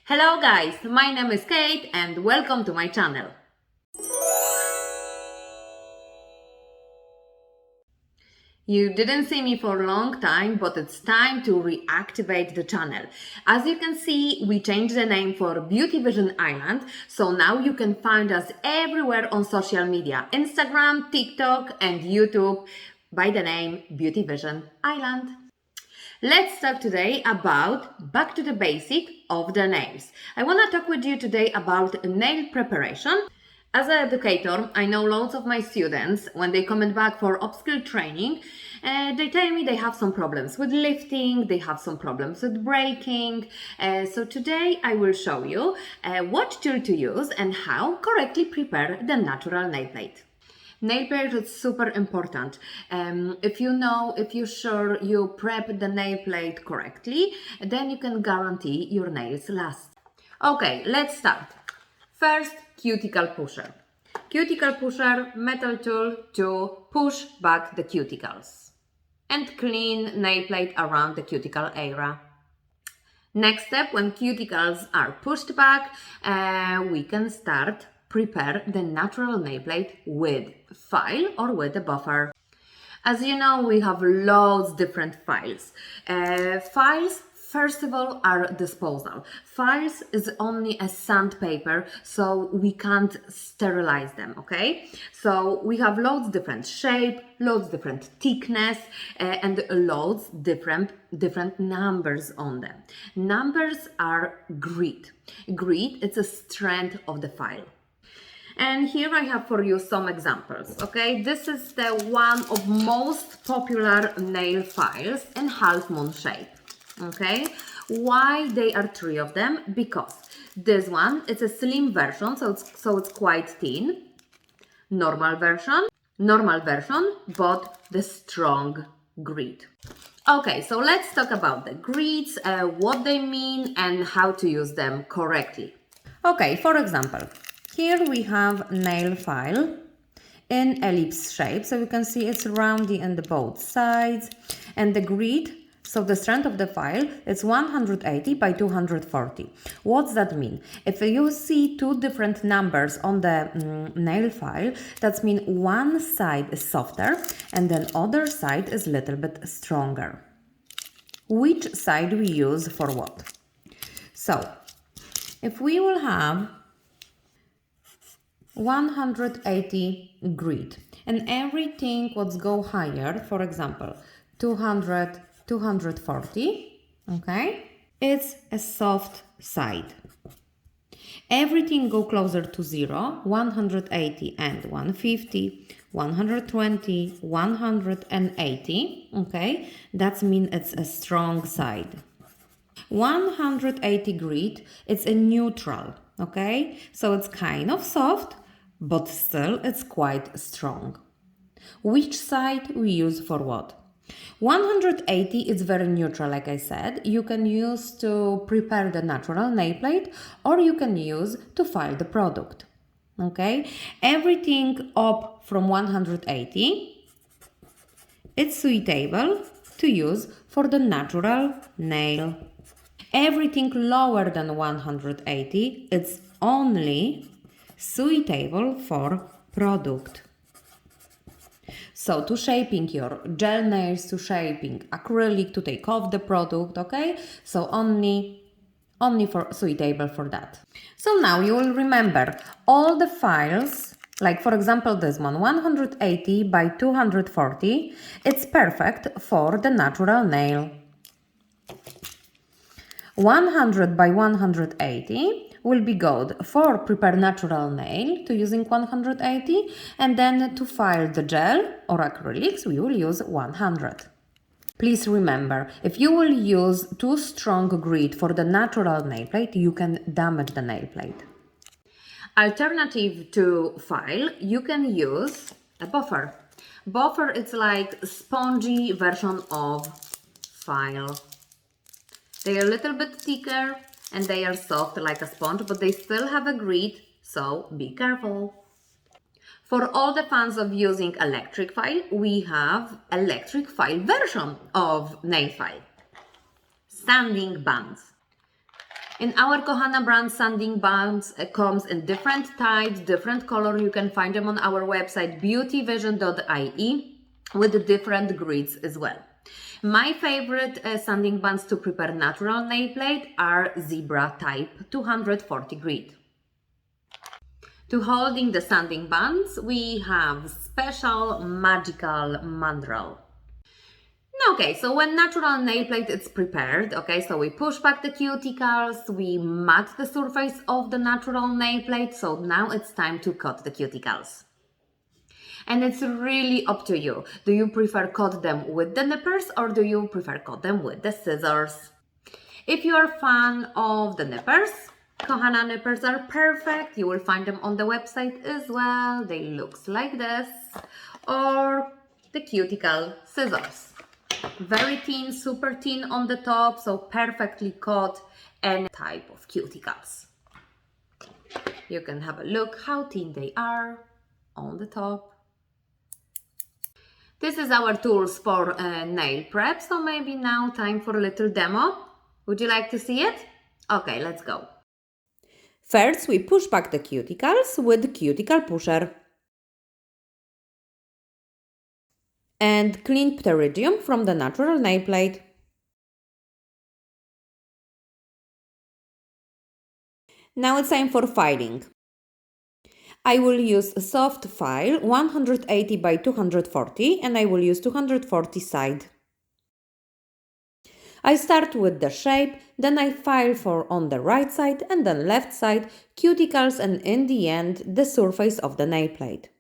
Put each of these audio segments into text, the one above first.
Hello guys, my name is Kate and welcome to my channel. You didn't see me for a long time, but it's time to reactivate the channel. As you can see, we changed the name for Beauty Vision Island, so now you can find us everywhere on social media, Instagram, TikTok and YouTube by the name Beauty Vision Island. Let's talk today about back to the basic of the nails. I want to talk with you today about nail preparation. As an educator, I know loads of my students, when they come back for upskill training, they tell me they have some problems with lifting, they have some problems with breaking. So today I will show you what tool to use and how correctly prepare the natural nail plate. Nail plate is super important. If you're sure you prep the nail plate correctly, then you can guarantee your nails last. Okay, let's start. First, cuticle pusher. Cuticle pusher, metal tool to push back the cuticles and clean nail plate around the cuticle area. Next step, when cuticles are pushed back, we can start prepare the natural nail plate with file or with a buffer. As you know, we have loads different files. Files, first of all, are disposal. Files is only a sandpaper, so we can't sterilize them, okay? So we have loads different shape, loads different thickness, and loads different numbers on them. Numbers are grit. Grit is a strength of the file. And here I have for you some examples, okay? This is the one of most popular nail files in half moon shape, okay? Why they are three of them? Because this one, it's a slim version, so it's quite thin. Normal version, but the strong grit. Okay, so let's talk about the grits, what they mean and how to use them correctly. Okay, for example, here we have nail file in ellipse shape, so you can see it's roundy on the both sides, and the grit, so the strength of the file, is 180 by 240. What's that mean? If you see two different numbers on the nail file, that means one side is softer and then other side is a little bit stronger. Which side we use for what? So, if we will have 180 grit and everything what's go higher, for example 200, 240, okay, it's a soft side. Everything go closer to 0, 180 and 150, 120, 180, okay, that means it's a strong side. 180 grit, it's a neutral, okay, so it's kind of soft, but still it's quite strong. Which side we use for what? 180 is very neutral, like I said. You can use to prepare the natural nail plate or you can use to file the product. Okay, everything up from 180, it's suitable to use for the natural nail. Everything lower than 180, it's only suitable for product. So to shaping your gel nails, to shaping acrylic, to take off the product, okay? So only for suitable for that. So now you will remember all the files, like for example this one, 180 by 240, it's perfect for the natural nail. 100 by 180 will be good for prepare natural nail to using 180, and then to file the gel or acrylics we will use 100. Please remember, if you will use too strong grit for the natural nail plate, you can damage the nail plate. Alternative to file, you can use a buffer. Buffer is like a spongy version of file. They are a little bit thicker and they are soft like a sponge, but they still have a grit, so be careful. For all the fans of using electric file, we have electric file version of nail file. Sanding bands. In our Kohana brand, sanding buns comes in different types, different color. You can find them on our website beautyvision.ie with different grids as well. My favorite sanding buns to prepare natural nail plate are Zebra type 240 grit. To holding the sanding buns, we have special magical mandrel. Okay, so when natural nail plate is prepared, okay, so we push back the cuticles, we mat the surface of the natural nail plate, so now it's time to cut the cuticles. And it's really up to you. Do you prefer cut them with the nippers or do you prefer cut them with the scissors? If you are a fan of the nippers, Kohana nippers are perfect. You will find them on the website as well. They look like this. Or the cuticle scissors. Very thin, super thin on the top, so perfectly cut any type of cuticles. You can have a look how thin they are on the top. This is our tools for nail prep, so maybe now time for a little demo. Would you like to see it? Okay, let's go. First, we push back the cuticles with the cuticle pusher. And clean pterygium from the natural nail plate. Now it's time for filing. I will use a soft file 180 by 240 and I will use 240 side. I start with the shape, then I file for on the right side and then left side, cuticles and in the end the surface of the nail plate.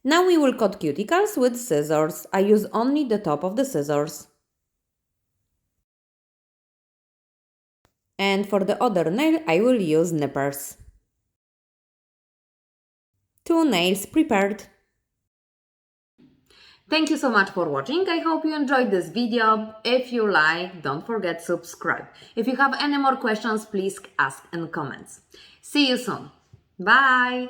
Now we will cut cuticles with scissors. I use only the top of the scissors. And for the other nail I will use nippers. 2 nails prepared. Thank you so much for watching. I hope you enjoyed this video. If you like, don't forget to subscribe. If you have any more questions, please ask in comments. See you soon. Bye!